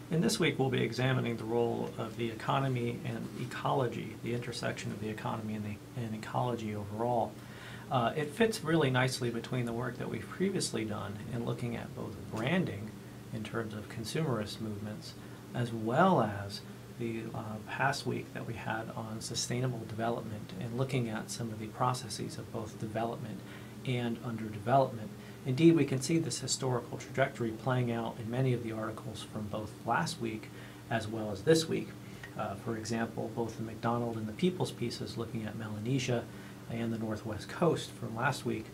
In this week, we'll be examining the role of the economy and ecology, the intersection of the economy and ecology overall. It fits really nicely between the work that we've previously done in looking at both branding in terms of consumerist movements, as well as the past week that we had on sustainable development and looking at some of the processes of both development and underdevelopment. Indeed, we can see this historical trajectory playing out in many of the articles from both last week as well as this week. For example, both the McDonald and the People's pieces looking at Melanesia and the Northwest Coast from last week.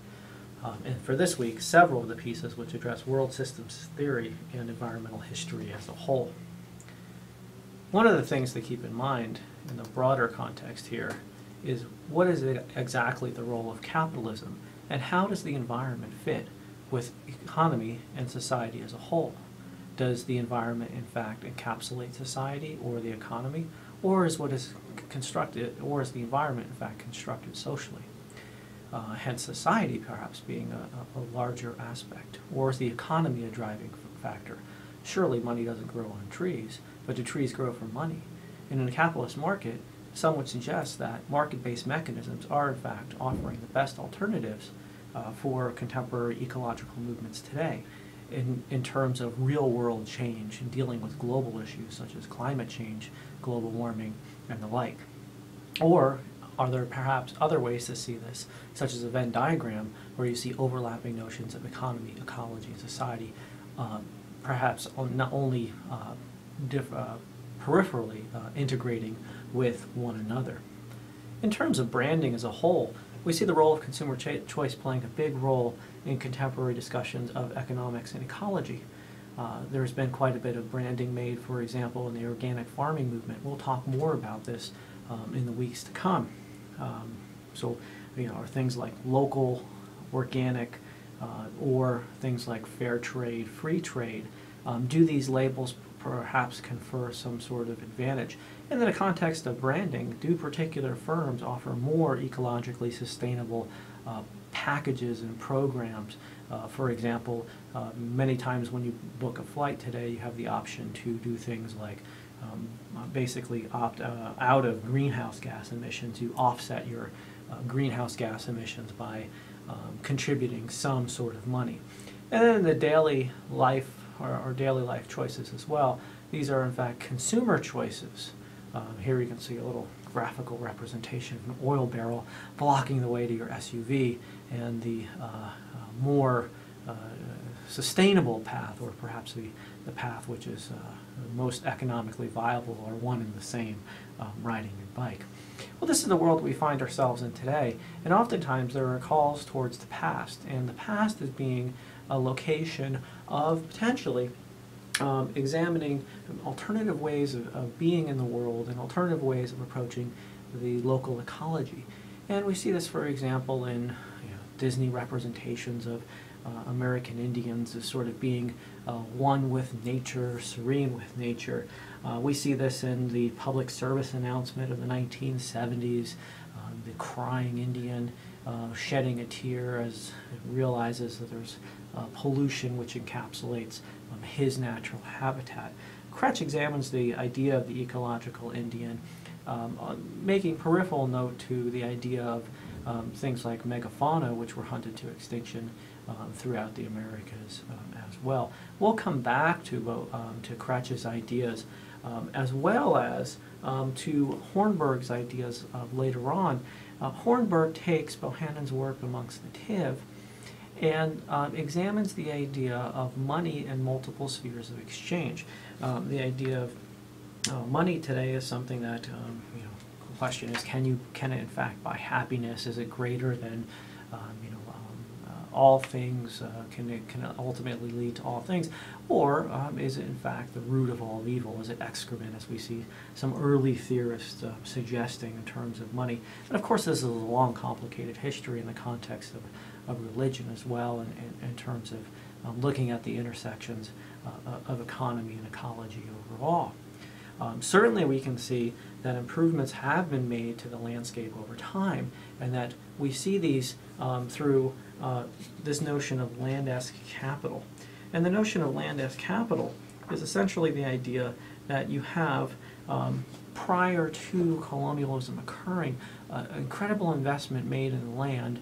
And for this week, several of the pieces which address world systems theory and environmental history as a whole. One of the things to keep in mind in the broader context here is what is exactly the role of capitalism and how does the environment fit with economy and society as a whole? Does the environment in fact encapsulate society or the economy, or is what is constructed, or is the environment in fact constructed socially? Hence society perhaps being a larger aspect, or is the economy a driving factor? Surely money doesn't grow on trees, but do trees grow from money? And in a capitalist market, some would suggest that market-based mechanisms are in fact offering the best alternatives for contemporary ecological movements today in terms of real-world change and dealing with global issues such as climate change, global warming, and the like. Or are there perhaps other ways to see this, such as a Venn diagram where you see overlapping notions of economy, ecology, and society, perhaps not only peripherally integrating with one another. In terms of branding as a whole, we see the role of consumer choice playing a big role in contemporary discussions of economics and ecology. There's been quite a bit of branding made, for example, in the organic farming movement. We'll talk more about this in the weeks to come. So, are things like local, organic, or things like fair trade, free trade, do these labels perhaps confer some sort of advantage? And in the context of branding, do particular firms offer more ecologically sustainable packages and programs? For example, many times when you book a flight today, you have the option to do things like basically opt out of greenhouse gas emissions. You offset your greenhouse gas emissions by contributing some sort of money. And then in the daily life, or daily life choices as well, these are in fact consumer choices. Here you can see a little graphical representation of an oil barrel blocking the way to your SUV, and the more sustainable path, or perhaps the path which is most economically viable, are one and the same, riding your bike. Well, this is the world we find ourselves in today, and oftentimes there are calls towards the past, and the past is being a location of potentially examining alternative ways of being in the world and alternative ways of approaching the local ecology. And we see this, for example, in Disney representations of American Indians as sort of being one with nature, serene with nature. We see this in the public service announcement of the 1970s, the crying Indian shedding a tear as it realizes that there's pollution which encapsulates his natural habitat. Kretsch examines the idea of the ecological Indian, making peripheral note to the idea of things like megafauna, which were hunted to extinction throughout the Americas as well. We'll come back to Kretsch's ideas as well as to Hornberg's ideas later on. Hornberg takes Bohannon's work amongst the Tiv and examines the idea of money and multiple spheres of exchange. The idea of money today is something that, the question is, can it in fact buy happiness? Is it greater than, all things? Can it ultimately lead to all things? Or is it in fact the root of all evil? Is it excrement, as we see some early theorists suggesting in terms of money? And of course this is a long, complicated history in the context of religion as well, and in terms of looking at the intersections of economy and ecology overall. Certainly we can see that improvements have been made to the landscape over time, and that we see these through this notion of land as capital. And the notion of land as capital is essentially the idea that you have, prior to colonialism occurring, incredible investment made in land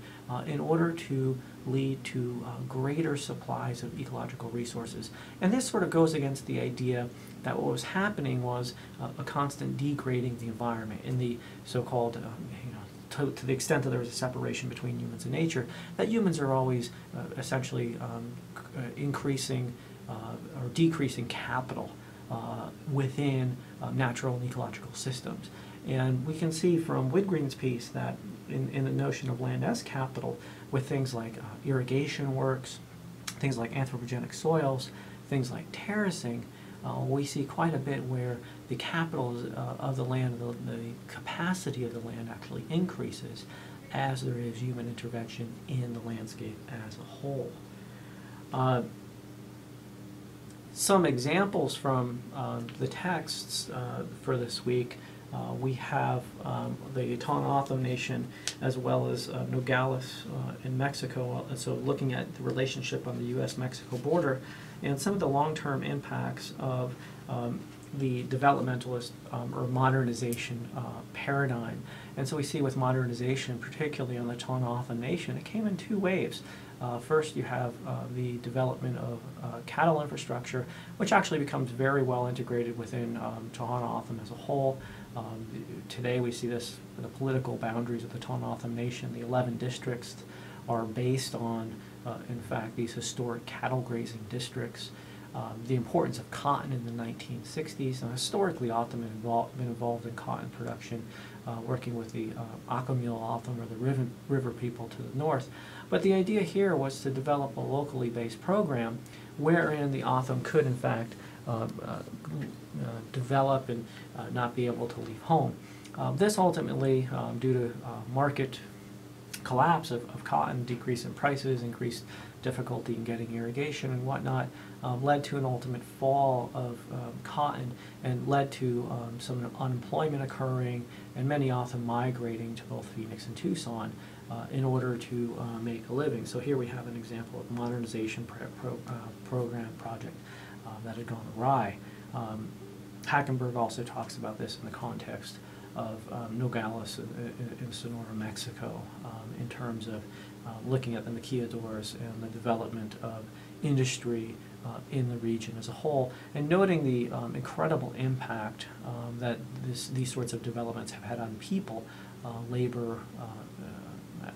in order to lead to greater supplies of ecological resources. And this sort of goes against the idea that what was happening was a constant degrading of the environment in the so-called, to the extent that there was a separation between humans and nature, that humans are always essentially increasing or decreasing capital within natural and ecological systems. And we can see from Whitgreen's piece that in the notion of land as capital, with things like irrigation works, things like anthropogenic soils, things like terracing, we see quite a bit where the capital of the land, the capacity of the land actually increases as there is human intervention in the landscape as a whole. Some examples from the texts for this week. We have the Tohono Nation as well as Nogales in Mexico, so looking at the relationship on the U.S.-Mexico border and some of the long-term impacts of the developmentalist or modernization paradigm. And so we see with modernization, particularly on the Tohono Nation, it came in two waves. First, you have the development of cattle infrastructure, which actually becomes very well integrated within Tohono as a whole. Today we see this, the political boundaries of the Tohono Nation. The 11 districts are based on, in fact, these historic cattle grazing districts. The importance of cotton in the 1960s. Now, historically, O'odham had been involved in cotton production, working with the Acamil O'odham, or the river people to the north. But the idea here was to develop a locally based program wherein the O'odham could, in fact, develop and not be able to leave home. This ultimately, due to market collapse of cotton, decrease in prices, increased difficulty in getting irrigation and whatnot, led to an ultimate fall of cotton and led to some unemployment occurring and many often migrating to both Phoenix and Tucson in order to make a living. So here we have an example of a modernization project that had gone awry. Hackenberg also talks about this in the context of Nogales in Sonora, Mexico, in terms of looking at the maquiladores and the development of industry in the region as a whole, and noting the incredible impact that these sorts of developments have had on people, labor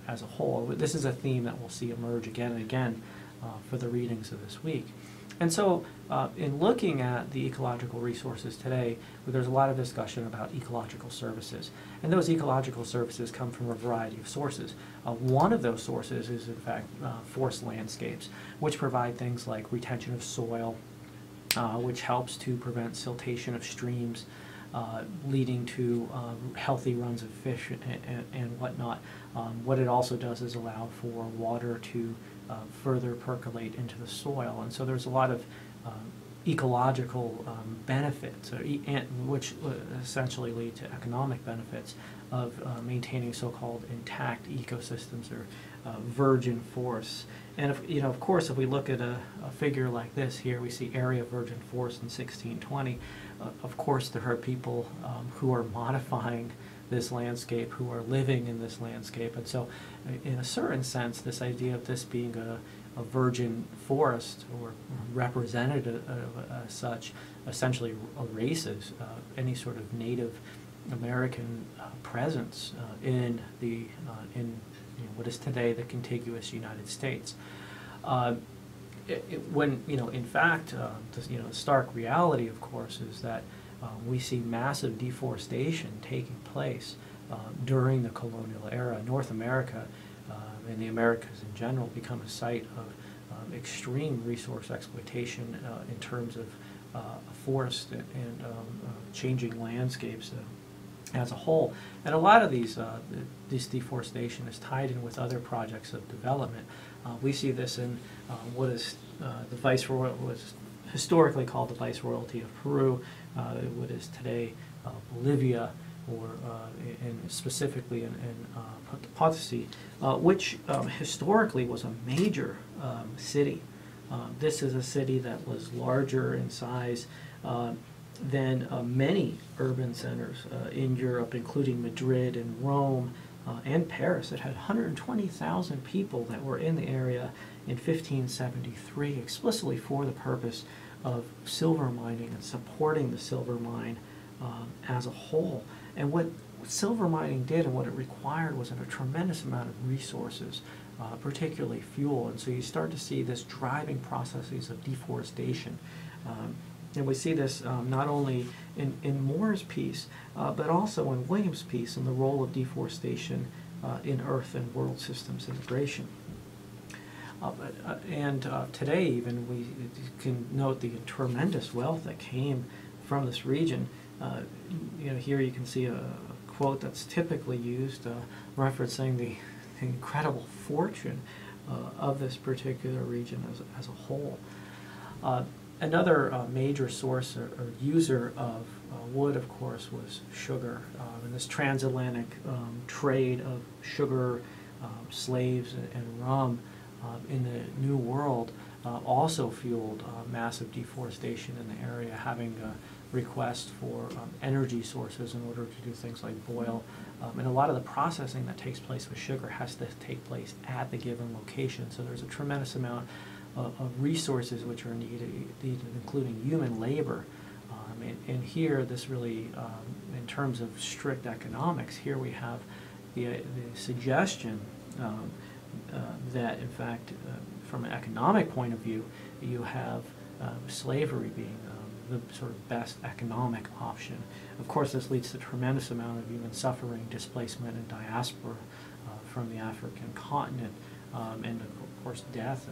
as a whole. This is a theme that we'll see emerge again and again for the readings of this week. And so in looking at the ecological resources today, there's a lot of discussion about ecological services. And those ecological services come from a variety of sources. One of those sources is, in fact, forest landscapes, which provide things like retention of soil, which helps to prevent siltation of streams, leading to healthy runs of fish and whatnot. What it also does is allow for water to further percolate into the soil. And so there's a lot of ecological benefits, which essentially lead to economic benefits of maintaining so-called intact ecosystems or virgin forests. And of course, if we look at a figure like this here, we see area of virgin forest in 1620. Of course, there are people who are modifying this landscape, who are living in this landscape. And so in a certain sense, this idea of this being a virgin forest or representative as such essentially erases any sort of Native American presence in what is today the contiguous United States. In fact, the stark reality, of course, is that we see massive deforestation taking place during the colonial era. North America and the Americas in general become a site of extreme resource exploitation in terms of forest and changing landscapes as a whole. And a lot of this deforestation is tied in with other projects of development. We see this in what is the Viceroy was historically called the Viceroyalty of Peru, what is today Bolivia, or specifically in Potosi, which historically was a major city This is a city that was larger in size than many urban centers in Europe, including Madrid and Rome and Paris. It had 120,000 people that were in the area in 1573, explicitly for the purpose of silver mining and supporting the silver mine as a whole. And what silver mining did and what it required was a tremendous amount of resources, particularly fuel. And so you start to see this driving processes of deforestation. And we see this not only in Moore's piece, but also in Williams' piece in the role of deforestation in Earth and world systems integration. Today even we can note the tremendous wealth that came from this region. Here you can see a quote that's typically used referencing the incredible fortune of this particular region as a whole. Another major source or user of wood, of course, was sugar. And this transatlantic trade of sugar, slaves, and rum in the New World also fueled massive deforestation in the area, having requests for energy sources in order to do things like boil. And a lot of the processing that takes place with sugar has to take place at the given location. So there's a tremendous amount of resources which are needed, including human labor. And here, this really, in terms of strict economics, here we have the suggestion that, in fact, from an economic point of view, you have slavery being the sort of best economic option. Of course, this leads to a tremendous amount of human suffering, displacement, and diaspora from the African continent, and of course death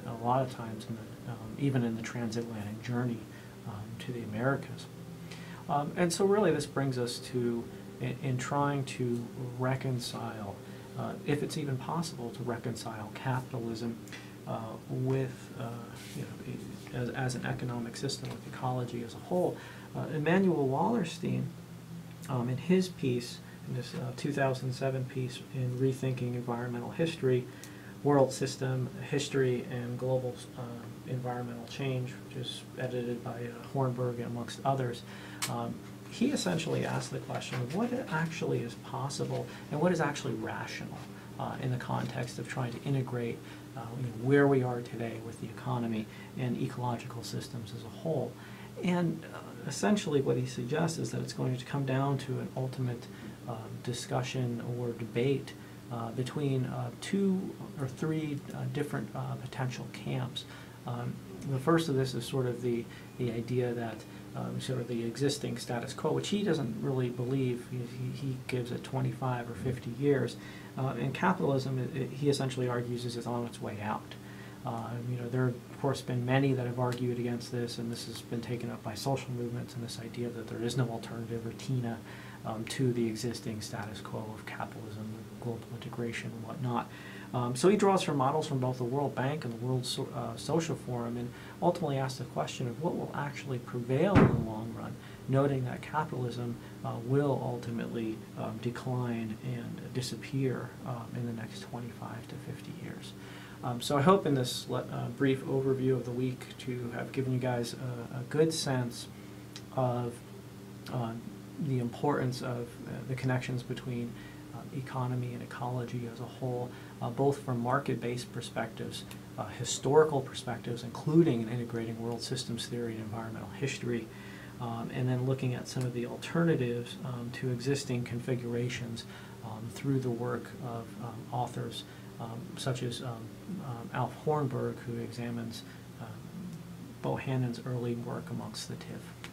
a lot of times, even in the transatlantic journey to the Americas. And so really this brings us to, in trying to reconcile, if it's even possible to reconcile capitalism with, as an economic system, with ecology as a whole. Emanuel Wallerstein, in his piece, in this 2007 piece in Rethinking Environmental History, World System History and Global Environmental Change, which is edited by Hornberg amongst others, he essentially asked the question of what actually is possible and what is actually rational in the context of trying to integrate where we are today with the economy and ecological systems as a whole. And essentially what he suggests is that it's going to come down to an ultimate discussion or debate between 2 or 3 different potential camps. The first of this is sort of the idea that sort of the existing status quo, which he doesn't really believe. He gives it 25 or 50 years. In capitalism, he essentially argues is on its way out. There have, of course, been many that have argued against this, and this has been taken up by social movements, and this idea that there is no alternative or TINA to the existing status quo of capitalism, global integration, and whatnot. So he draws from models from both the World Bank and the World Social Forum, and ultimately asks the question of what will actually prevail in the long run, noting that capitalism will ultimately decline and disappear in the next 25 to 50 years. So I hope in this brief overview of the week to have given you guys a good sense of the importance of the connections between economy and ecology as a whole, both from market-based perspectives, historical perspectives, including and integrating world systems theory and environmental history, and then looking at some of the alternatives to existing configurations through the work of authors such as Alf Hornberg, who examines Bohannon's early work amongst the TIF.